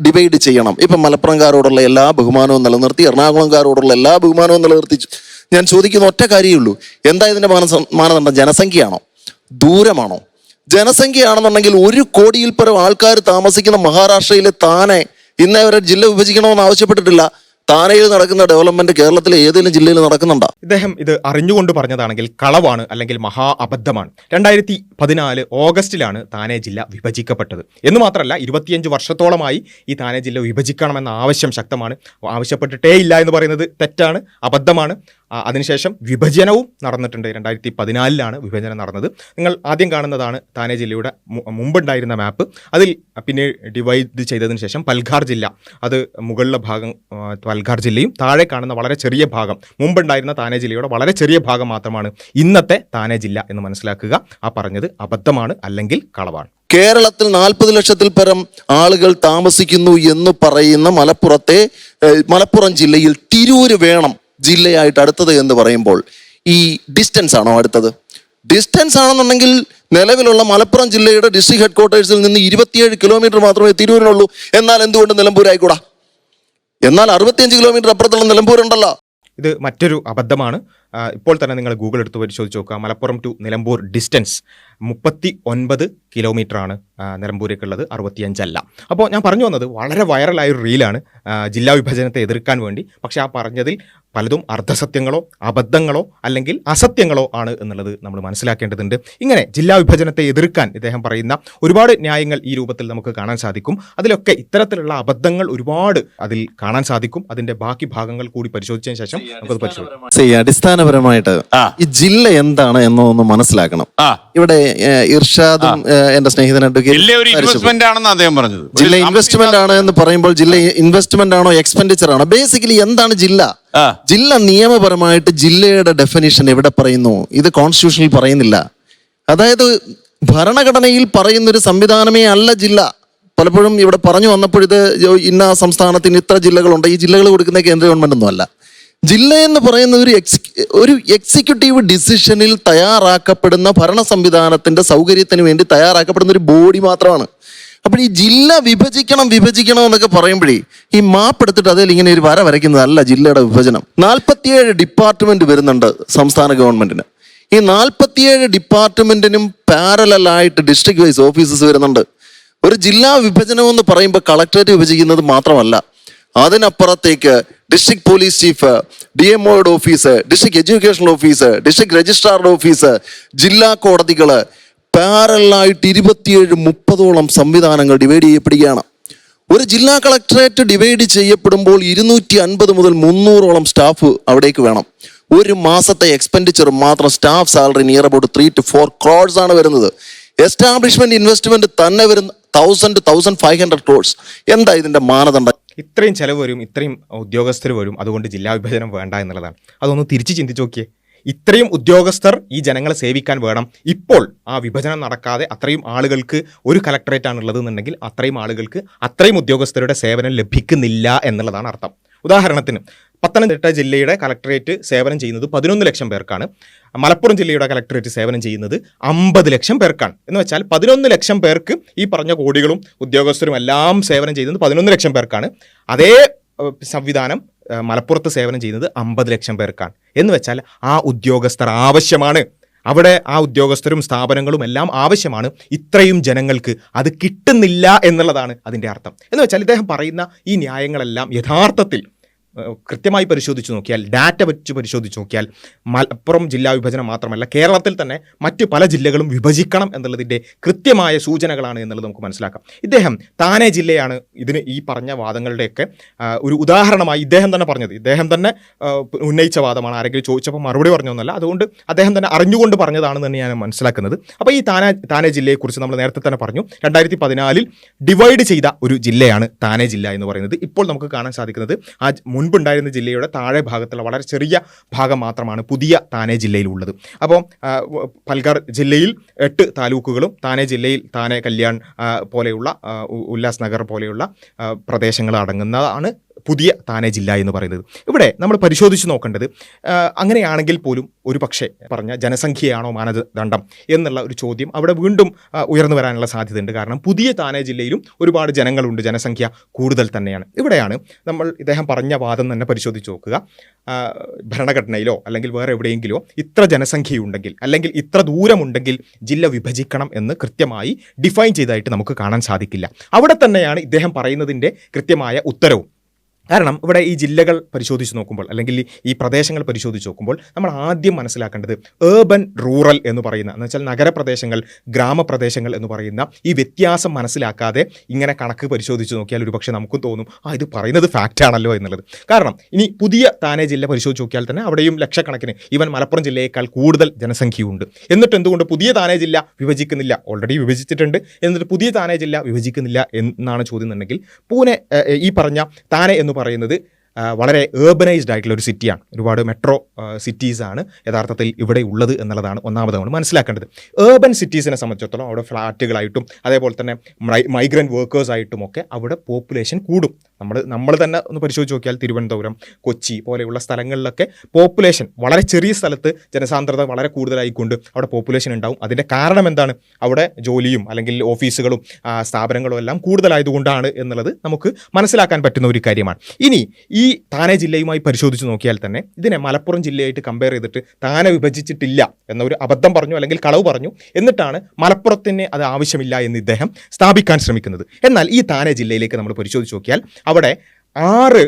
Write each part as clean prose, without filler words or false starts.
Divide ചെയ്യണം. ഇപ്പം മലപ്പുറംകാരോടുള്ള എല്ലാ ബഹുമാനവും നിലനിർത്തി, എറണാകുളംകാരോടുള്ള എല്ലാ ബഹുമാനവും നിലനിർത്തി. ഞാൻ ചോദിക്കുന്ന ഒറ്റ കാര്യമേ ഉള്ളൂ, എന്താ ഇതിന്റെ മാനദണ്ഡം? ജനസംഖ്യയാണോ? ദൂരമാണോ? ജനസംഖ്യയാണെന്നുണ്ടെങ്കിൽ 1 കോടിയിൽ പരം ആൾക്കാർ താമസിക്കുന്ന മഹാരാഷ്ട്രയിലെ താനെ ഇന്നേ വരെ ജില്ല വിഭജിക്കണമെന്ന് ആവശ്യപ്പെട്ടിട്ടില്ല. താനയിൽ നടക്കുന്ന ഡെവലപ്മെന്റ് കേരളത്തിലെ ഏതെങ്കിലും ജില്ലയിൽ നടക്കുന്നുണ്ടോ? ഇദ്ദേഹം ഇത് അറിഞ്ഞുകൊണ്ട് പറഞ്ഞതാണെങ്കിൽ കളവാണ്, അല്ലെങ്കിൽ മഹാ അബദ്ധമാണ്. 2014 ഓഗസ്റ്റിലാണ് താനെ ജില്ല വിഭജിക്കപ്പെട്ടത് എന്ന് മാത്രമല്ല 25 വർഷത്തോളമായി ഈ താനെ ജില്ല വിഭജിക്കണമെന്ന ആവശ്യം ശക്തമാണ്. ആവശ്യപ്പെട്ടിട്ടേ ഇല്ല എന്ന് പറയുന്നത് തെറ്റാണ്, അബദ്ധമാണ്. അതിനുശേഷം വിഭജനവും നടന്നിട്ടുണ്ട്. 2014 വിഭജനം നടന്നത്. നിങ്ങൾ ആദ്യം കാണുന്നതാണ് താനെ ജില്ലയുടെ മുമ്പുണ്ടായിരുന്ന മാപ്പ്. അതിൽ പിന്നെ ഡിവൈഡ് ചെയ്തതിന് ശേഷം പൽഘാർ ജില്ല, അത് മുകളിലെ ഭാഗം പൽഘാർ ജില്ലയും താഴെ കാണുന്ന വളരെ ചെറിയ ഭാഗം മുമ്പുണ്ടായിരുന്ന താനെ ജില്ലയുടെ വളരെ ചെറിയ ഭാഗം മാത്രമാണ് ഇന്നത്തെ താനെ ജില്ല എന്ന് മനസ്സിലാക്കുക. ആ പറഞ്ഞത് അബദ്ധമാണ്, അല്ലെങ്കിൽ കളവാണ്. കേരളത്തിൽ 40 ലക്ഷത്തിൽ പരം ആളുകൾ താമസിക്കുന്നു എന്ന് പറയുന്ന മലപ്പുറം ജില്ലയിൽ തിരൂര് വേണം ജില്ലയായിട്ട് അടുത്തത് എന്ന് പറയുമ്പോൾ ഈ ഡിസ്റ്റൻസ് ആണോ അടുത്തത്? ഡിസ്റ്റൻസ് ആണെന്നുണ്ടെങ്കിൽ നിലവിലുള്ള മലപ്പുറം ജില്ലയുടെ ഡിസ്ട്രിക്ട് ഹെഡ്ക്വാർട്ടേഴ്സിൽ നിന്ന് 27 കിലോമീറ്റർ മാത്രമേ തിരൂരിനുള്ളൂ. എന്നാൽ എന്തുകൊണ്ട് നിലമ്പൂർ ആയിക്കൂടാ? എന്നാൽ 65 കിലോമീറ്റർ അപ്പുറത്തുള്ള നിലമ്പൂരുണ്ടല്ലോ. ഇത് മറ്റൊരു അബദ്ധമാണ്. ഇപ്പോൾ തന്നെ നിങ്ങൾ ഗൂഗിൾ എടുത്ത് പരിശോധിച്ച് നോക്കുക. മലപ്പുറം ടു നിലമ്പൂർ ഡിസ്റ്റൻസ് 39 കിലോമീറ്ററാണ് നിലമ്പൂരേക്കുള്ളത്, 65 അല്ല. അപ്പോൾ ഞാൻ പറഞ്ഞു വന്നത് വളരെ വൈറലായൊരു റീലാണ് ജില്ലാ വിഭജനത്തെ എതിർക്കാൻ വേണ്ടി. പക്ഷേ ആ പറഞ്ഞതിൽ പലതും അർദ്ധസത്യങ്ങളോ അബദ്ധങ്ങളോ അല്ലെങ്കിൽ അസത്യങ്ങളോ ആണ് എന്നുള്ളത് നമ്മൾ മനസ്സിലാക്കേണ്ടതുണ്ട്. ഇങ്ങനെ ജില്ലാ വിഭജനത്തെ എതിർക്കാൻ ഇദ്ദേഹം പറയുന്ന ഒരുപാട് ന്യായങ്ങൾ ഈ രൂപത്തിൽ നമുക്ക് കാണാൻ സാധിക്കും. അതിലൊക്കെ ഇത്തരത്തിലുള്ള അബദ്ധങ്ങൾ ഒരുപാട് അതിൽ കാണാൻ സാധിക്കും. അതിന്റെ ബാക്കി ഭാഗങ്ങൾ കൂടി പരിശോധിച്ചതിന് ശേഷം നമുക്കത് പരിശോധിക്കാം. അടിസ്ഥാനപരമായിട്ട് ഈ ജില്ല എന്താണ് എന്നൊന്ന് മനസ്സിലാക്കണം. ഇവിടെ ഇർഷാദും എന്റെ സ്നേഹിതൻ ജില്ല ഇൻവെസ്റ്റ്മെന്റ് ആണ് എന്ന് പറയുമ്പോൾ ജില്ല ഇൻവെസ്റ്റ്മെന്റ് ആണോ എക്സ്പെൻഡിച്ചർ ആണോ? ബേസിക്കലി എന്താണ് ജില്ല? ജില്ല നിയമപരമായിട്ട് ജില്ലയുടെ ഡെഫിനിഷൻ എവിടെ പറയുന്നു? ഇത് കോൺസ്റ്റിറ്റ്യൂഷനിൽ പറയുന്നില്ല. അതായത് ഭരണഘടനയിൽ പറയുന്നൊരു സംവിധാനമേ അല്ല ജില്ല. പലപ്പോഴും ഇവിടെ പറഞ്ഞു വന്നപ്പോൾ ഇത് ഇന്ന സംസ്ഥാനത്തിന് ഇത്ര ജില്ലകളുണ്ട്, ഈ ജില്ലകൾ കൊടുക്കുന്ന കേന്ദ്ര ഗവൺമെന്റ് ഒന്നും അല്ല. ജില്ല എന്ന് പറയുന്ന ഒരു എക്സിക്യൂട്ടീവ് ഡിസിഷനിൽ തയ്യാറാക്കപ്പെടുന്ന ഭരണ സംവിധാനത്തിന്റെ സൗകര്യത്തിന് വേണ്ടി തയ്യാറാക്കപ്പെടുന്ന ഒരു ബോഡി മാത്രമാണ്. അപ്പോൾ ഈ ജില്ല വിഭജിക്കണം എന്നൊക്കെ പറയുമ്പോഴേ ഈ മാപ്പ് എടുത്തിട്ട് അതിൽ ഇങ്ങനെ ഒരു വര വരയ്ക്കുന്നതല്ല ജില്ലയുടെ വിഭജനം. 47 ഡിപ്പാർട്ട്മെന്റ് വരുന്നുണ്ട് സംസ്ഥാന ഗവൺമെന്റിന്. ഈ 47 ഡിപ്പാർട്ട്മെന്റിനും പാരലായിട്ട് ഡിസ്ട്രിക്ട് വൈസ് ഓഫീസസ് വരുന്നുണ്ട്. ഒരു ജില്ലാ വിഭജനം എന്ന് പറയുമ്പോൾ കളക്ടറേറ്റ് വിഭജിക്കുന്നത് മാത്രമല്ല, അതിനപ്പുറത്തേക്ക് ഡിസ്ട്രിക്ട് പോലീസ് ചീഫ്, DMOയുടെ office, district education office, district രജിസ്ട്രാറുടെ ഓഫീസ്, ജില്ലാ കോടതികള്, പാരലായിട്ട് 27-30ഓളം സംവിധാനങ്ങൾ ഡിവൈഡ് ചെയ്യപ്പെടുകയാണ്. ഒരു ജില്ലാ കളക്ടറേറ്റ് ഡിവൈഡ് ചെയ്യപ്പെടുമ്പോൾ 250 മുതൽ 300ഓളം സ്റ്റാഫ് അവിടേക്ക് വേണം. ഒരു മാസത്തെ എക്സ്പെൻഡിച്ചർ മാത്രം staff salary near about 3 to 4 crores ആണ് വരുന്നത്. എസ്റ്റാബ്ലിഷ്മെന്റ് ഇൻവെസ്റ്റ്മെന്റ് തന്നെ വരുന്ന 1000 to 1500 crores. എന്താ ഇതിന്റെ മാനദണ്ഡം? ഇത്രയും ചെലവ് വരും, ഇത്രയും ഉദ്യോഗസ്ഥർ വരും, അതുകൊണ്ട് ജില്ലാ വിഭജനം വേണ്ട എന്നുള്ളതാണ്. അതൊന്ന് തിരിച്ച് ചിന്തിച്ച് നോക്കിയേ. ഇത്രയും ഉദ്യോഗസ്ഥർ ഈ ജനങ്ങളെ സേവിക്കാൻ വേണം. ഇപ്പോൾ ആ വിഭജനം നടക്കാതെ അത്രയും ആളുകൾക്ക് ഒരു കളക്ടറേറ്റ് ആണുള്ളത് എന്നുണ്ടെങ്കിൽ അത്രയും ആളുകൾക്ക് അത്രയും ഉദ്യോഗസ്ഥരുടെ സേവനം ലഭിക്കുന്നില്ല എന്നുള്ളതാണ് അർത്ഥം. ഉദാഹരണത്തിന് പത്തനംതിട്ട ജില്ലയുടെ കളക്ടറേറ്റ് സേവനം ചെയ്യുന്നത് 11 ലക്ഷം പേർക്കാണ്. മലപ്പുറം ജില്ലയുടെ കളക്ടറേറ്റ് സേവനം ചെയ്യുന്നത് 50 ലക്ഷം പേർക്കാണ്. എന്ന് വെച്ചാൽ 11 ലക്ഷം പേർക്ക് ഈ പറഞ്ഞ കോടികളും ഉദ്യോഗസ്ഥരും എല്ലാം സേവനം ചെയ്യുന്നത് 11 ലക്ഷം പേർക്കാണ്. അതേ സംവിധാനം മലപ്പുറത്ത് സേവനം ചെയ്യുന്നത് 50 ലക്ഷം പേർക്കാണ്. എന്ന് വെച്ചാൽ ആ ഉദ്യോഗസ്ഥർ ആവശ്യമാണ്. അവിടെ ആ ഉദ്യോഗസ്ഥരും സ്ഥാപനങ്ങളും എല്ലാം ആവശ്യമാണ്. ഇത്രയും ജനങ്ങൾക്ക് അത് കിട്ടുന്നില്ല എന്നുള്ളതാണ് അതിൻ്റെ അർത്ഥം. എന്ന് വെച്ചാൽ ഇദ്ദേഹം പറയുന്ന ഈ ന്യായങ്ങളെല്ലാം യഥാർത്ഥത്തിൽ കൃത്യമായി പരിശോധിച്ച് നോക്കിയാൽ, ഡാറ്റ വെച്ച് പരിശോധിച്ച് നോക്കിയാൽ മലപ്പുറം ജില്ലാ വിഭജനം മാത്രമല്ല കേരളത്തിൽ തന്നെ മറ്റ് പല ജില്ലകളും വിഭജിക്കണം എന്നുള്ളതിൻ്റെ കൃത്യമായ സൂചനകളാണ് എന്നുള്ളത് നമുക്ക് മനസ്സിലാക്കാം. ഇദ്ദേഹം താനെ ജില്ലയാണ് ഇതിന് ഈ പറഞ്ഞ വാദങ്ങളുടെയൊക്കെ ഒരു ഉദാഹരണമായി ഇദ്ദേഹം തന്നെ പറഞ്ഞത്. ഇദ്ദേഹം തന്നെ ഉന്നയിച്ച വാദമാണ്, ആരെങ്കിലും ചോദിച്ചപ്പോൾ മറുപടി പറഞ്ഞൊന്നുമല്ല. അതുകൊണ്ട് അദ്ദേഹം തന്നെ അറിഞ്ഞുകൊണ്ട് പറഞ്ഞതാണെന്ന് തന്നെ ഞാൻ മനസ്സിലാക്കുന്നത്. അപ്പോൾ ഈ താനെ ജില്ലയെക്കുറിച്ച് നമ്മൾ നേരത്തെ തന്നെ പറഞ്ഞു. 2014 ഡിവൈഡ് ചെയ്ത ഒരു ജില്ലയാണ് താനെ ജില്ല എന്ന് പറയുന്നത്. ഇപ്പോൾ നമുക്ക് കാണാൻ സാധിക്കുന്നത് ആ മുൻപുണ്ടായിരുന്ന ജില്ലയുടെ താഴെ ഭാഗത്തുള്ള വളരെ ചെറിയ ഭാഗം മാത്രമാണ് പുതിയ താനെ ജില്ലയിലുള്ളത്. അപ്പോൾ പൽഘർ ജില്ലയിൽ 8 താലൂക്കുകളും താനെ ജില്ലയിൽ താനെ കല്യാൺ പോലെയുള്ള ഉല്ലാസ് നഗർ പോലെയുള്ള പ്രദേശങ്ങൾ അടങ്ങുന്നതാണ് പുതിയ താനെ ജില്ല എന്ന് പറയുന്നത്. ഇവിടെ നമ്മൾ പരിശോധിച്ച് നോക്കേണ്ടത് അങ്ങനെയാണെങ്കിൽ പോലും ഒരു പക്ഷേ പറഞ്ഞ ജനസംഖ്യയാണോ മാനദണ്ഡം എന്നുള്ള ഒരു ചോദ്യം അവിടെ വീണ്ടും ഉയർന്നു വരാനുള്ള സാധ്യതയുണ്ട്. കാരണം പുതിയ താനെ ജില്ലയിലും ഒരുപാട് ജനങ്ങളുണ്ട്, ജനസംഖ്യ കൂടുതൽ തന്നെയാണ്. ഇവിടെയാണ് നമ്മൾ ഇദ്ദേഹം പറഞ്ഞ വാദം തന്നെ പരിശോധിച്ച് നോക്കുക. ഭരണഘടനയിലോ അല്ലെങ്കിൽ വേറെ എവിടെയെങ്കിലോ ഇത്ര ജനസംഖ്യയുണ്ടെങ്കിൽ അല്ലെങ്കിൽ ഇത്ര ദൂരമുണ്ടെങ്കിൽ ജില്ല വിഭജിക്കണം എന്ന് കൃത്യമായി ഡിഫൈൻ ചെയ്തതായിട്ട് നമുക്ക് കാണാൻ സാധിക്കില്ല. അവിടെ തന്നെയാണ് ഇദ്ദേഹം പറയുന്നതിൻ്റെ കൃത്യമായ ഉത്തരവും. കാരണം ഇവിടെ ഈ ജില്ലകൾ പരിശോധിച്ച് നോക്കുമ്പോൾ അല്ലെങ്കിൽ ഈ പ്രദേശങ്ങൾ പരിശോധിച്ച് നോക്കുമ്പോൾ നമ്മൾ ആദ്യം മനസ്സിലാക്കേണ്ടത് ഏർബൻ റൂറൽ എന്ന് പറയുന്ന എന്ന് വെച്ചാൽ നഗരപ്രദേശങ്ങൾ ഗ്രാമപ്രദേശങ്ങൾ എന്ന് പറയുന്ന ഈ വ്യത്യാസം മനസ്സിലാക്കാതെ ഇങ്ങനെ കണക്ക് പരിശോധിച്ച് നോക്കിയാൽ ഒരുപക്ഷെ നമുക്കും തോന്നും ഇത് പറയുന്നത് ഫാക്റ്റ് ആണല്ലോ എന്നുള്ളത്. കാരണം ഇനി പുതിയ താനെ ജില്ല പരിശോധിച്ച് നോക്കിയാൽ തന്നെ അവിടെയും ലക്ഷക്കണക്കിന് ഈവൻ മലപ്പുറം ജില്ലയേക്കാൾ കൂടുതൽ ജനസംഖ്യയുണ്ട്. എന്നിട്ട് എന്തുകൊണ്ട് പുതിയ താനെ ജില്ല വിഭജിക്കുന്നില്ല? ഓൾറെഡി വിഭജിച്ചിട്ടുണ്ട്, എന്നിട്ട് പുതിയ താനെ ജില്ല വിഭജിക്കുന്നില്ല എന്നാണ് ചോദ്യം എന്നുണ്ടെങ്കിൽ പൂനെ ഈ പറഞ്ഞ താനെ എന്ന് പറയുന്നത് വളരെ ഏർബനൈസ്ഡ് ആയിട്ടുള്ള ഒരു സിറ്റിയാണ്. ഒരുപാട് മെട്രോ സിറ്റീസാണ് യഥാർത്ഥത്തിൽ ഇവിടെ ഉള്ളത് എന്നുള്ളതാണ് ഒന്നാമത് നമ്മൾ മനസ്സിലാക്കേണ്ടത്. ഏർബൻ സിറ്റീസിനെ സംബന്ധിച്ചിടത്തോളം അവിടെ ഫ്ലാറ്റുകളായിട്ടും അതേപോലെ തന്നെ മൈഗ്രൻ്റ് വർക്കേഴ്സായിട്ടും ഒക്കെ അവിടെ പോപ്പുലേഷൻ കൂടും. നമ്മൾ തന്നെ ഒന്ന് പരിശോധിച്ച് നോക്കിയാൽ തിരുവനന്തപുരം, കൊച്ചി പോലെയുള്ള സ്ഥലങ്ങളിലൊക്കെ പോപ്പുലേഷൻ വളരെ ചെറിയ സ്ഥലത്ത് ജനസാന്ദ്രത വളരെ കൂടുതലായിക്കൊണ്ട് അവിടെ പോപ്പുലേഷൻ ഉണ്ടാവും. അതിൻ്റെ കാരണം എന്താണ്? അവിടെ ജോലിയും അല്ലെങ്കിൽ ഓഫീസുകളും സ്ഥാപനങ്ങളും എല്ലാം കൂടുതലായതുകൊണ്ടാണ് എന്നുള്ളത് നമുക്ക് മനസ്സിലാക്കാൻ പറ്റുന്ന ഒരു കാര്യമാണ്. ഇനി ഈ താനെ ജില്ലയുമായി പരിശോധിച്ച് നോക്കിയാൽ തന്നെ ഇതിനെ മലപ്പുറം ജില്ലയായിട്ട് കമ്പയർ ചെയ്തിട്ട് താനെ വിഭജിച്ചിട്ടില്ല എന്നൊരു അബദ്ധം പറഞ്ഞു അല്ലെങ്കിൽ കളവ് പറഞ്ഞു, എന്നിട്ടാണ് മലപ്പുറത്തിന് അത് ആവശ്യമില്ല എന്ന് ഇദ്ദേഹം സ്ഥാപിക്കാൻ ശ്രമിക്കുന്നത്. എന്നാൽ ഈ താനെ ജില്ലയിലേക്ക് നമ്മൾ പരിശോധിച്ച് നോക്കിയാൽ അവിടെ 6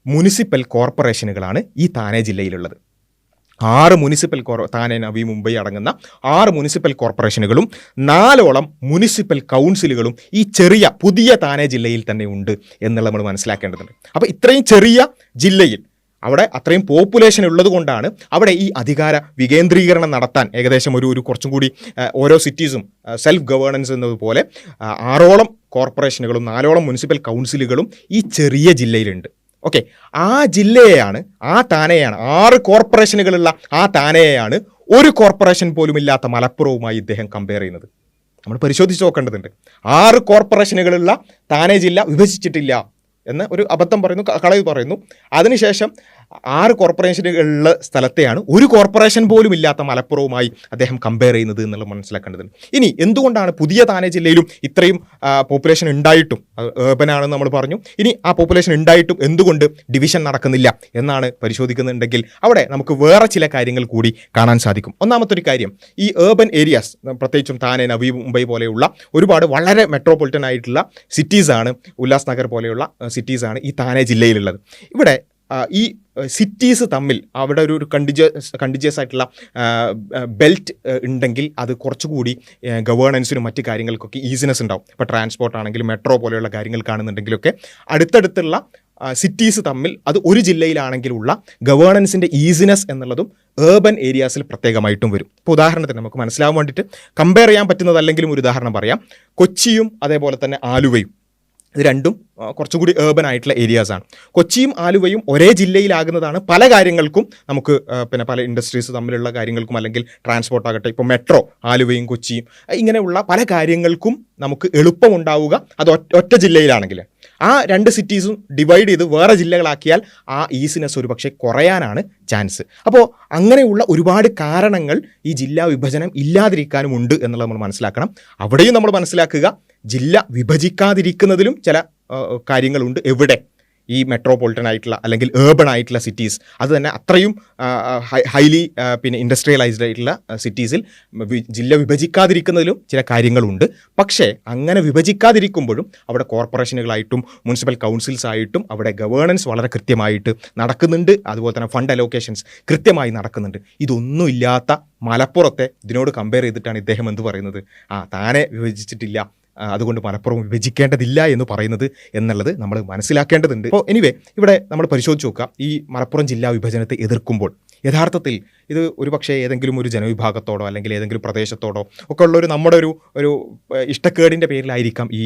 മുനിസിപ്പൽ കോർപ്പറേഷനുകളാണ് ഈ താനെ ജില്ലയിലുള്ളത്. 6 മുനിസിപ്പൽ താനെ, നവി മുംബൈ അടങ്ങുന്ന 6 മുനിസിപ്പൽ കോർപ്പറേഷനുകളും 4ഓളം മുനിസിപ്പൽ കൗൺസിലുകളും ഈ ചെറിയ പുതിയ താനെ ജില്ലയിൽ തന്നെ ഉണ്ട് എന്നുള്ളത് നമ്മൾ മനസ്സിലാക്കേണ്ടതുണ്ട്. അപ്പോൾ ഇത്രയും ചെറിയ ജില്ലയിൽ അവിടെ അത്രയും പോപ്പുലേഷൻ ഉള്ളത് കൊണ്ടാണ് അവിടെ ഈ അധികാര വികേന്ദ്രീകരണം നടത്താൻ ഏകദേശം ഒരു കുറച്ചും കൂടി ഓരോ സിറ്റീസും സെൽഫ് ഗവേണൻസ് എന്നതുപോലെ 6ഓളം കോർപ്പറേഷനുകളും 4ഓളം മുനിസിപ്പൽ കൗൺസിലുകളും ഈ ചെറിയ ജില്ലയിലുണ്ട്. ഓക്കെ, ആ ജില്ലയെയാണ്, ആ താനെയാണ്, 6 കോർപ്പറേഷനുകളുള്ള ആ താനെയാണ് ഒരു കോർപ്പറേഷൻ പോലും ഇല്ലാത്ത മലപ്പുറവുമായി ഇദ്ദേഹം കമ്പയർ ചെയ്യുന്നത്. നമ്മൾ പരിശോധിച്ച് നോക്കേണ്ടതുണ്ട്. 6 കോർപ്പറേഷനുകളുള്ള താനെ ജില്ല വിഭജിച്ചിട്ടില്ല എന്ന് ഒരു അബദ്ധം പറയുന്നു, കളവ് പറയുന്നു. അതിനുശേഷം 6 കോർപ്പറേഷനുകളുള്ള സ്ഥലത്തെയാണ് ഒരു കോർപ്പറേഷൻ പോലും ഇല്ലാത്ത മലപ്പുറവുമായി അദ്ദേഹം കമ്പയർ ചെയ്യുന്നത് എന്നുള്ളത് മനസ്സിലാക്കേണ്ടതുണ്ട്. ഇനി എന്തുകൊണ്ടാണ് പുതിയ താനെ ജില്ലയിലും ഇത്രയും പോപ്പുലേഷൻ ഉണ്ടായിട്ടും, ഏർബനാണെന്ന് നമ്മൾ പറഞ്ഞു, ഇനി ആ പോപ്പുലേഷൻ ഉണ്ടായിട്ടും എന്തുകൊണ്ട് ഡിവിഷൻ നടക്കുന്നില്ല എന്നാണ് പരിശോധിക്കുന്നുണ്ടെങ്കിൽ അവിടെ നമുക്ക് വേറെ ചില കാര്യങ്ങൾ കൂടി കാണാൻ സാധിക്കും. ഒന്നാമത്തെ ഒരു കാര്യം, ഈ ഏർബൻ ഏരിയാസ് പ്രത്യേകിച്ചും താനെ, നവി മുംബൈ പോലെയുള്ള ഒരുപാട് വളരെ മെട്രോപൊളിറ്റൻ ആയിട്ടുള്ള സിറ്റീസാണ്, ഉല്ലാസ് നഗർ പോലെയുള്ള സിറ്റീസാണ് ഈ താനെ ജില്ലയിലുള്ളത്. ഇവിടെ ഈ സിറ്റീസ് തമ്മിൽ അവിടെ ഒരു കണ്ടിജിയസ് ആയിട്ടുള്ള ബെൽറ്റ് ഉണ്ടെങ്കിൽ അത് കുറച്ചുകൂടി ഗവേണൻസിനും മറ്റു കാര്യങ്ങൾക്കൊക്കെ ഈസിനെസ് ഉണ്ടാവും. ഇപ്പോൾ ട്രാൻസ്പോർട്ട് ആണെങ്കിലും മെട്രോ പോലെയുള്ള കാര്യങ്ങൾ കാണുന്നുണ്ടെങ്കിലൊക്കെ അടുത്തടുത്തുള്ള സിറ്റീസ് തമ്മിൽ അത് ഒരു ജില്ലയിലാണെങ്കിലുള്ള ഗവേണൻസിൻ്റെ ഈസിനെസ് എന്നുള്ളതും ഏർബൻ ഏരിയാസിൽ പ്രത്യേകമായിട്ടും വരും. ഇപ്പോൾ ഉദാഹരണത്തിന് നമുക്ക് മനസ്സിലാവാൻ വേണ്ടിയിട്ട് കമ്പയർ ചെയ്യാൻ പറ്റുന്നതല്ലെങ്കിലും ഒരു ഉദാഹരണം പറയാം. കൊച്ചിയും അതേപോലെ തന്നെ ആലുവയും, ഇത് രണ്ടും കുറച്ചുകൂടി ഏർബൻ ആയിട്ടുള്ള ഏരിയാസാണ്. കൊച്ചിയും ആലുവയും ഒരേ ജില്ലയിലാകുന്നതാണ് പല കാര്യങ്ങൾക്കും നമുക്ക് പിന്നെ പല ഇൻഡസ്ട്രീസ് തമ്മിലുള്ള കാര്യങ്ങൾക്കും അല്ലെങ്കിൽ ട്രാൻസ്പോർട്ട് ആകട്ടെ, ഇപ്പോൾ മെട്രോ ആലുവയും കൊച്ചിയും ഇങ്ങനെയുള്ള പല കാര്യങ്ങൾക്കും നമുക്ക് എളുപ്പമുണ്ടാവുക അത് ഒറ്റ ജില്ലയിലാണെങ്കിൽ. ആ 2 സിറ്റീസും ഡിവൈഡ് ചെയ്ത് വേറെ ജില്ലകളാക്കിയാൽ ആ ഈസിനെസ് ഒരു പക്ഷേ കുറയാനാണ് ചാൻസ്. അപ്പോൾ അങ്ങനെയുള്ള ഒരുപാട് കാരണങ്ങൾ ഈ ജില്ലാ വിഭജനം ഇല്ലാതിരിക്കാനും ഉണ്ട് എന്നുള്ളത് നമ്മൾ മനസ്സിലാക്കണം. അവിടെയും നമ്മൾ മനസ്സിലാക്കുക, ജില്ല വിഭജിക്കാതിരിക്കുന്നതിലും ചില കാര്യങ്ങളുണ്ട്. എവിടെ? ഈ മെട്രോപൊളിറ്റൻ ആയിട്ടുള്ള അല്ലെങ്കിൽ ഏർബൺ ആയിട്ടുള്ള സിറ്റീസ്, അത് തന്നെ അത്രയും ഹൈലി പിന്നെ ഇൻഡസ്ട്രിയലൈസ്ഡ് ആയിട്ടുള്ള സിറ്റീസിൽ ജില്ല വിഭജിക്കാതിരിക്കുന്നതിലും ചില കാര്യങ്ങളുണ്ട്. പക്ഷേ അങ്ങനെ വിഭജിക്കാതിരിക്കുമ്പോഴും അവിടെ കോർപ്പറേഷനുകളായിട്ടും മുനിസിപ്പൽ കൗൺസിൽസ് ആയിട്ടും അവിടെ ഗവേണൻസ് വളരെ കൃത്യമായിട്ട് നടക്കുന്നുണ്ട്. അതുപോലെ തന്നെ ഫണ്ട് അലോക്കേഷൻസ് കൃത്യമായി നടക്കുന്നുണ്ട്. ഇതൊന്നും ഇല്ലാത്ത മലപ്പുറത്തെ ഇതിനോട് കമ്പയർ ചെയ്തിട്ടാണ് ഇദ്ദേഹം എന്ത് പറയുന്നത്? താനെ വിഭജിച്ചിട്ടില്ല, അതുകൊണ്ട് മലപ്പുറം വിഭജിക്കേണ്ടതില്ല എന്ന് പറയുന്നത് എന്നുള്ളത് നമ്മൾ മനസ്സിലാക്കേണ്ടതുണ്ട്. അപ്പോൾ എനിവേ ഇവിടെ നമ്മൾ പരിശോധിച്ച് നോക്കുക, ഈ മലപ്പുറം ജില്ലാ വിഭജനത്തെ എതിർക്കുമ്പോൾ യഥാർത്ഥത്തിൽ ഇത് ഒരുപക്ഷേ ഏതെങ്കിലും ഒരു ജനവിഭാഗത്തോടോ അല്ലെങ്കിൽ ഏതെങ്കിലും പ്രദേശത്തോടോ ഒക്കെ ഉള്ള നമ്മുടെ ഒരു ഇഷ്ടക്കേടിൻ്റെ പേരിലായിരിക്കാം ഈ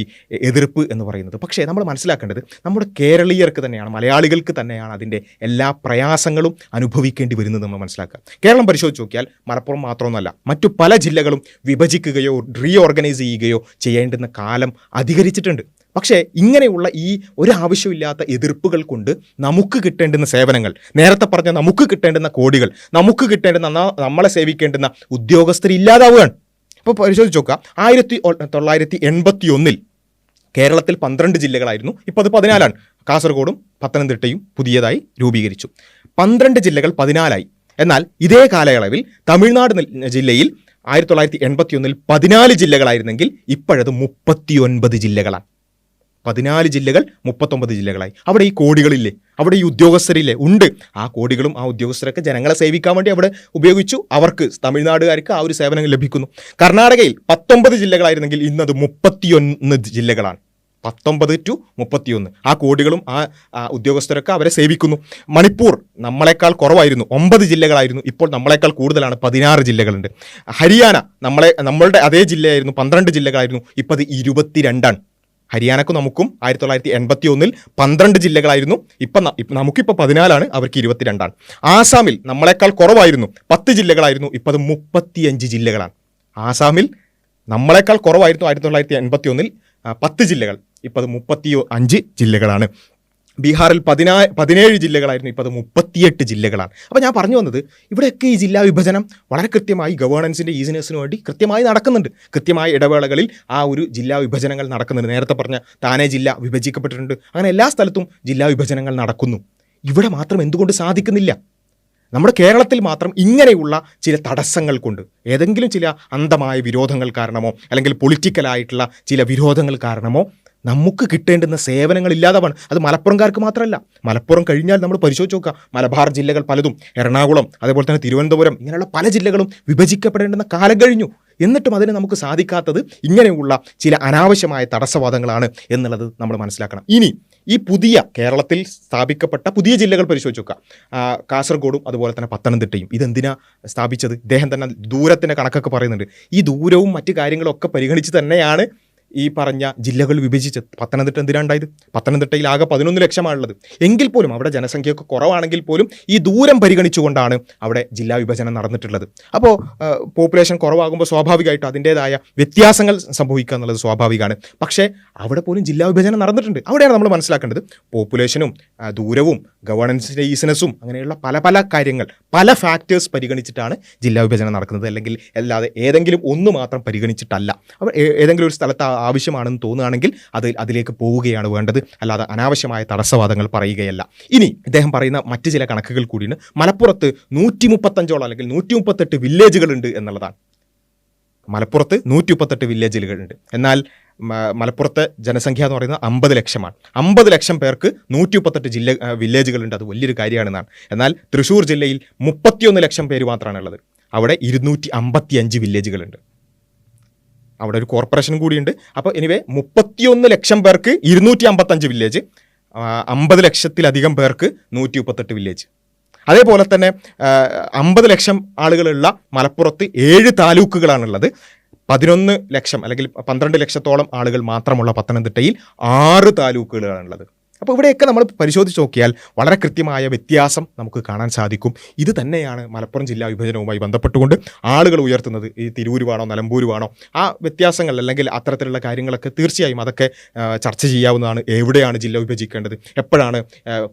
എതിർപ്പ് എന്ന് പറയുന്നത്. പക്ഷേ നമ്മൾ മനസ്സിലാക്കേണ്ടത് നമ്മുടെ കേരളീയർക്ക് തന്നെയാണ്, മലയാളികൾക്ക് തന്നെയാണ് അതിൻ്റെ എല്ലാ പ്രയാസങ്ങളും അനുഭവിക്കേണ്ടി വരുന്നത് നമ്മൾ മനസ്സിലാക്കുക. കേരളം പരിശോധിച്ച് നോക്കിയാൽ മലപ്പുറം മാത്രമൊന്നുമല്ല, മറ്റു പല ജില്ലകളും വിഭജിക്കുകയോ റീഓർഗനൈസ് ചെയ്യുകയോ ചെയ്യേണ്ടുന്ന കാലം അധികരിച്ചിട്ടുണ്ട്. പക്ഷേ ഇങ്ങനെയുള്ള ഈ ഒരാവശ്യമില്ലാത്ത എതിർപ്പുകൾ കൊണ്ട് നമുക്ക് കിട്ടേണ്ടുന്ന സേവനങ്ങൾ, നേരത്തെ പറഞ്ഞ നമുക്ക് കിട്ടേണ്ടുന്ന കോടികൾ, നമുക്ക് കിട്ടേണ്ടുന്ന നമ്മളെ സേവിക്കേണ്ടുന്ന ഉദ്യോഗസ്ഥർ ഇല്ലാതാവുകയാണ്. ഇപ്പോൾ പരിശോധിച്ച് നോക്കുക, 1981 കേരളത്തിൽ 12 ജില്ലകളായിരുന്നു, ഇപ്പോൾ അത് 14 കാസർഗോഡും പത്തനംതിട്ടയും പുതിയതായി രൂപീകരിച്ചു. 12 ജില്ലകൾ 14 എന്നാൽ ഇതേ കാലയളവിൽ തമിഴ്നാട് ജില്ലയിൽ 1981 14 ജില്ലകളായിരുന്നെങ്കിൽ ഇപ്പോഴത് 39 ജില്ലകളാണ്. 14 ജില്ലകൾ 39 ജില്ലകളായി. അവിടെ ഈ കോടികളില്ലേ, അവിടെ ഈ ഉദ്യോഗസ്ഥരില്ലേ? ഉണ്ട്. ആ കോടികളും ആ ഉദ്യോഗസ്ഥരൊക്കെ ജനങ്ങളെ സേവിക്കാൻ വേണ്ടി അവിടെ ഉപയോഗിച്ചു. അവർക്ക്, തമിഴ്നാടുകാർക്ക് ആ ഒരു സേവനങ്ങൾ ലഭിക്കുന്നു. കർണാടകയിൽ 19 ജില്ലകളായിരുന്നെങ്കിൽ ഇന്നത് 31 ജില്ലകളാണ്. 19 to 31 ആ കോടികളും ആ ഉദ്യോഗസ്ഥരൊക്കെ അവരെ സേവിക്കുന്നു. മണിപ്പൂർ നമ്മളെക്കാൾ കുറവായിരുന്നു, 9 ജില്ലകളായിരുന്നു, ഇപ്പോൾ നമ്മളെക്കാൾ കൂടുതലാണ്, 16 ജില്ലകളുണ്ട്. ഹരിയാന നമ്മളുടെ അതേ ജില്ലയായിരുന്നു, 12 ജില്ലകളായിരുന്നു, ഇപ്പോൾ അത് 22ആണ്. ഹരിയാനക്കും നമുക്കും 1981 12 ജില്ലകളായിരുന്നു, നമുക്കിപ്പോൾ 14ആണ്, അവർക്ക് 22ആണ്. ആസാമിൽ നമ്മളെക്കാൾ കുറവായിരുന്നു, 10 ജില്ലകളായിരുന്നു, ഇപ്പോൾ അത് 35 ജില്ലകളാണ്. ആസാമിൽ നമ്മളെക്കാൾ കുറവായിരുന്നു 1981 10 ജില്ലകൾ, ഇപ്പോൾ അത് 35 ജില്ലകളാണ്. ബീഹാറിൽ 17 ജില്ലകളായിരുന്നു, ഇപ്പോൾ അത് 38 ജില്ലകളാണ്. അപ്പോൾ ഞാൻ പറഞ്ഞു വന്നത്, ഇവിടെയൊക്കെ ഈ ജില്ലാ വിഭജനം വളരെ കൃത്യമായി ഗവേണൻസിൻ്റെ ഈസിനെസ്സിന് വേണ്ടി കൃത്യമായി നടക്കുന്നുണ്ട്. കൃത്യമായ ഇടവേളകളിൽ ആ ഒരു ജില്ലാ വിഭജനങ്ങൾ നടക്കുന്നുണ്ട്. നേരത്തെ പറഞ്ഞ താനെ ജില്ല വിഭജിക്കപ്പെട്ടിട്ടുണ്ട്. അങ്ങനെ എല്ലാ സ്ഥലത്തും ജില്ലാ വിഭജനങ്ങൾ നടക്കുന്നു. ഇവിടെ മാത്രം എന്തുകൊണ്ട് സാധിക്കുന്നില്ല? നമ്മുടെ കേരളത്തിൽ മാത്രം ഇങ്ങനെയുള്ള ചില തടസ്സങ്ങൾ കൊണ്ട്, ഏതെങ്കിലും ചില അന്ധമായ വിരോധങ്ങൾ കാരണമോ അല്ലെങ്കിൽ പൊളിറ്റിക്കലായിട്ടുള്ള ചില വിരോധങ്ങൾ കാരണമോ നമുക്ക് കിട്ടേണ്ടുന്ന സേവനങ്ങൾ ഇല്ലാതാവാണ്. അത് മലപ്പുറംകാർക്ക് മാത്രമല്ല, മലപ്പുറം കഴിഞ്ഞാൽ നമ്മൾ പരിശോധിച്ച് നോക്കുക, മലബാർ ജില്ലകൾ പലതും, എറണാകുളം, അതേപോലെ തന്നെ തിരുവനന്തപുരം, ഇങ്ങനെയുള്ള പല ജില്ലകളും വിഭജിക്കപ്പെടേണ്ടുന്ന കാലം കഴിഞ്ഞു. എന്നിട്ടും അതിന് നമുക്ക് സാധിക്കാത്തത് ഇങ്ങനെയുള്ള ചില അനാവശ്യമായ തടസ്സവാദങ്ങളാണ് എന്നുള്ളത് നമ്മൾ മനസ്സിലാക്കണം. ഇനി ഈ പുതിയ കേരളത്തിൽ സ്ഥാപിക്കപ്പെട്ട പുതിയ ജില്ലകൾ പരിശോധിച്ച് നോക്കുക, കാസർഗോഡും അതുപോലെ തന്നെ പത്തനംതിട്ടയും. ഇതെന്തിനാ സ്ഥാപിച്ചത്? ഇദ്ദേഹം തന്നെ ദൂരത്തിൻ്റെ കണക്കൊക്കെ പറയുന്നുണ്ട്. ഈ ദൂരവും മറ്റു കാര്യങ്ങളും ഒക്കെ പരിഗണിച്ച് തന്നെയാണ് ഈ പറഞ്ഞ ജില്ലകൾ വിഭജിച്ചത്. പത്തനംതിട്ട എന്തിനാണ്ടായത്? പത്തനംതിട്ടയിൽ ആകെ 11 ലക്ഷമാണുള്ളത്. എങ്കിൽ പോലും അവിടെ ജനസംഖ്യയൊക്കെ കുറവാണെങ്കിൽ പോലും ഈ ദൂരം പരിഗണിച്ചുകൊണ്ടാണ് അവിടെ ജില്ലാ വിഭജനം നടന്നിട്ടുള്ളത്. അപ്പോൾ പോപ്പുലേഷൻ കുറവാകുമ്പോൾ സ്വാഭാവികമായിട്ടും അതിൻ്റേതായ വ്യത്യാസങ്ങൾ സംഭവിക്കുക എന്നുള്ളത് സ്വാഭാവികമാണ്. പക്ഷേ അവിടെ പോലും ജില്ലാ വിഭജനം നടന്നിട്ടുണ്ട്. അവിടെയാണ് നമ്മൾ മനസ്സിലാക്കേണ്ടത്, പോപ്പുലേഷനും ദൂരവും ഗവേണൻസിൻ്റെ ഈസിനെസ്സും അങ്ങനെയുള്ള പല പല കാര്യങ്ങൾ, പല ഫാക്ടേഴ്സ് പരിഗണിച്ചിട്ടാണ് ജില്ലാ വിഭജനം നടക്കുന്നത്. അല്ലെങ്കിൽ അല്ലാതെ ഏതെങ്കിലും ഒന്ന് മാത്രം പരിഗണിച്ചിട്ടല്ല. അപ്പോൾ ഏതെങ്കിലും ഒരു സ്ഥലത്ത് ആവശ്യമാണെന്ന് തോന്നുകയാണെങ്കിൽ അതിലേക്ക് പോവുകയാണ് വേണ്ടത്, അല്ലാതെ അനാവശ്യമായ തടസ്സവാദങ്ങൾ പറയുകയല്ല. ഇനി ഇദ്ദേഹം പറയുന്ന മറ്റ് ചില കണക്കുകൾ കൂടിയാണ്. മലപ്പുറത്ത് 135 അല്ലെങ്കിൽ 138 വില്ലേജുകളുണ്ട് എന്നുള്ളതാണ്. മലപ്പുറത്ത് 138 വില്ലേജുകളുണ്ട്. എന്നാൽ മലപ്പുറത്തെ ജനസംഖ്യ എന്ന് പറയുന്നത് 50 ലക്ഷമാണ്. 50 ലക്ഷം പേർക്ക് 138 വില്ലേജുകളുണ്ട്. അത് വലിയൊരു കാര്യമാണെന്നാണ്. എന്നാൽ തൃശ്ശൂർ ജില്ലയിൽ 31 ലക്ഷം പേര് മാത്രമാണുള്ളത്. അവിടെ 255 വില്ലേജുകളുണ്ട്. അവിടെ ഒരു കോർപ്പറേഷൻ കൂടിയുണ്ട്. അപ്പോൾ എനിവേ 31 ലക്ഷം പേർക്ക് 255 വില്ലേജ്, 50 ലക്ഷത്തിലധികം പേർക്ക് 138 വില്ലേജ്. അതേപോലെ തന്നെ 50 ലക്ഷം ആളുകളുള്ള മലപ്പുറത്ത് 7 താലൂക്കുകളാണുള്ളത്. 11 ലക്ഷം അല്ലെങ്കിൽ 12 ലക്ഷത്തോളം ആളുകൾ മാത്രമുള്ള പത്തനംതിട്ടയിൽ 6 താലൂക്കുകളാണുള്ളത്. അപ്പോൾ ഇവിടെയൊക്കെ നമ്മൾ പരിശോധിച്ച് നോക്കിയാൽ വളരെ കൃത്യമായ വ്യത്യാസം നമുക്ക് കാണാൻ സാധിക്കും. ഇത് തന്നെയാണ് മലപ്പുറം ജില്ലാ വിഭജനവുമായി ബന്ധപ്പെട്ടുകൊണ്ട് ആളുകൾ ഉയർത്തുന്നത്. ഈ തിരൂരുവാണോ നിലമ്പൂരുവാണോ, ആ വ്യത്യാസങ്ങൾ അല്ലെങ്കിൽ അത്തരത്തിലുള്ള കാര്യങ്ങളൊക്കെ തീർച്ചയായും അതൊക്കെ ചർച്ച ചെയ്യാവുന്നതാണ്. എവിടെയാണ് ജില്ല വിഭജിക്കേണ്ടത്, എപ്പോഴാണ്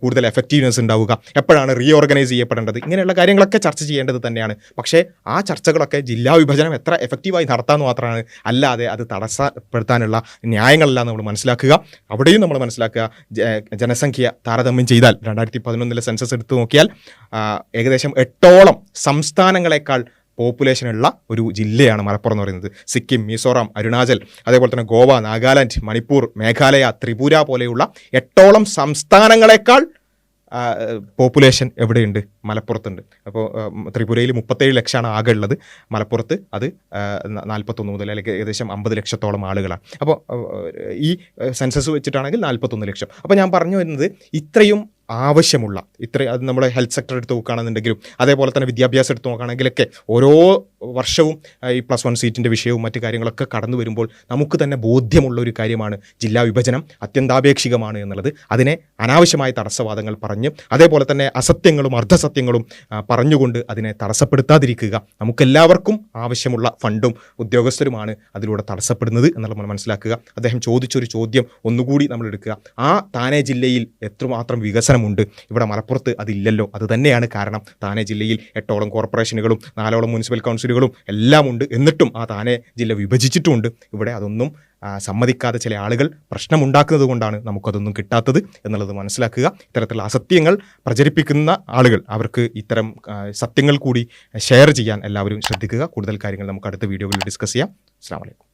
കൂടുതൽ എഫക്റ്റീവ്നെസ് ഉണ്ടാവുക, എപ്പോഴാണ് റീഓർഗനൈസ് ചെയ്യപ്പെടേണ്ടത്, ഇങ്ങനെയുള്ള കാര്യങ്ങളൊക്കെ ചർച്ച ചെയ്യേണ്ടത് തന്നെയാണ്. പക്ഷേ ആ ചർച്ചകളൊക്കെ ജില്ലാ വിഭജനം എത്ര എഫക്റ്റീവായി നടത്താമെന്ന് മാത്രമാണ്, അല്ലാതെ അത് തടസ്സപ്പെടുത്താനുള്ള ന്യായങ്ങളല്ല നമ്മൾ മനസ്സിലാക്കുക. അവിടെയും നമ്മൾ മനസ്സിലാക്കുക, ജനസംഖ്യ താരതമ്യം ചെയ്താൽ 2011 സെൻസസ് എടുത്തു നോക്കിയാൽ ഏകദേശം 8ഓളം സംസ്ഥാനങ്ങളെക്കാൾ പോപ്പുലേഷനുള്ള ഒരു ജില്ലയാണ് മലപ്പുറം എന്ന് പറയുന്നത്. സിക്കിം, മിസോറാം, അരുണാചൽ, അതേപോലെ തന്നെ ഗോവ, നാഗാലാൻഡ്, മണിപ്പൂർ, മേഘാലയ, ത്രിപുര പോലെയുള്ള 8ഓളം സംസ്ഥാനങ്ങളെക്കാൾ പോപ്പുലേഷൻ എവിടെയുണ്ട്? മലപ്പുറത്തുണ്ട്. അപ്പോൾ ത്രിപുരയിൽ 37 ലക്ഷമാണ് ആകെ ഉള്ളത്. മലപ്പുറത്ത് അത് 41 മുതൽ അല്ലെങ്കിൽ ഏകദേശം 50 ലക്ഷത്തോളം ആളുകളാണ്. അപ്പോൾ ഈ സെൻസസ് വെച്ചിട്ടാണെങ്കിൽ 41 ലക്ഷം. അപ്പോൾ ഞാൻ പറഞ്ഞു വരുന്നത്, ഇത്രയും ആവശ്യമുള്ള അത് നമ്മുടെ ഹെൽത്ത് സെക്ടർ എടുത്ത് നോക്കുകയാണെന്നുണ്ടെങ്കിലും അതേപോലെ തന്നെ വിദ്യാഭ്യാസം എടുത്ത് നോക്കുകയാണെങ്കിലൊക്കെ ഓരോ വർഷവും ഈ +1 സീറ്റിൻ്റെ വിഷയവും മറ്റു കാര്യങ്ങളൊക്കെ കടന്നു വരുമ്പോൾ നമുക്ക് തന്നെ ബോധ്യമുള്ള ഒരു കാര്യമാണ് ജില്ലാ വിഭജനം അത്യന്താപേക്ഷികമാണ് എന്നുള്ളത്. അതിനെ അനാവശ്യമായ തടസ്സവാദങ്ങൾ പറഞ്ഞ് അതേപോലെ തന്നെ അസത്യങ്ങളും അർദ്ധസത്യങ്ങളും പറഞ്ഞുകൊണ്ട് അതിനെ തടസ്സപ്പെടുത്താതിരിക്കുക. നമുക്കെല്ലാവർക്കും ആവശ്യമുള്ള ഫണ്ടും ഉദ്യോഗസ്ഥരുമാണ് അതിലൂടെ തടസ്സപ്പെടുന്നത് എന്നുള്ളത് നമ്മൾ മനസ്സിലാക്കുക. അദ്ദേഹം ചോദിച്ചൊരു ചോദ്യം ഒന്നുകൂടി നമ്മൾ എടുക്കുക. ആ താനെ ജില്ലയിൽ എത്രമാത്രം വികസനമുണ്ട്, ഇവിടെ മലപ്പുറത്ത് അതില്ലല്ലോ. അത് തന്നെയാണ് കാരണം. താനെ ജില്ലയിൽ 8ഓളം കോർപ്പറേഷനുകളും 4ഓളം മുനിസിപ്പൽ കൗൺസിലുകളും എല്ലാം ഉണ്ട്. എന്നിട്ടും ആ താനെ ജില്ല വിഭജിച്ചിട്ടുമുണ്ട്. ഇവിടെ അതൊന്നും സമ്മതിക്കാതെ ചില ആളുകൾ പ്രശ്നമുണ്ടാക്കുന്നത് കൊണ്ടാണ് നമുക്കതൊന്നും കിട്ടാത്തത് എന്നുള്ളത് മനസ്സിലാക്കുക. ഇത്തരത്തിലുള്ള അസത്യങ്ങൾ പ്രചരിപ്പിക്കുന്ന ആളുകൾ അവർക്ക് ഇത്തരം സത്യങ്ങൾ കൂടി ഷെയർ ചെയ്യാൻ എല്ലാവരും ശ്രദ്ധിക്കുക. കൂടുതൽ കാര്യങ്ങൾ നമുക്ക് അടുത്ത വീഡിയോകളിൽ ഡിസ്കസ് ചെയ്യാം. അസ്സലാമു അലൈക്കും.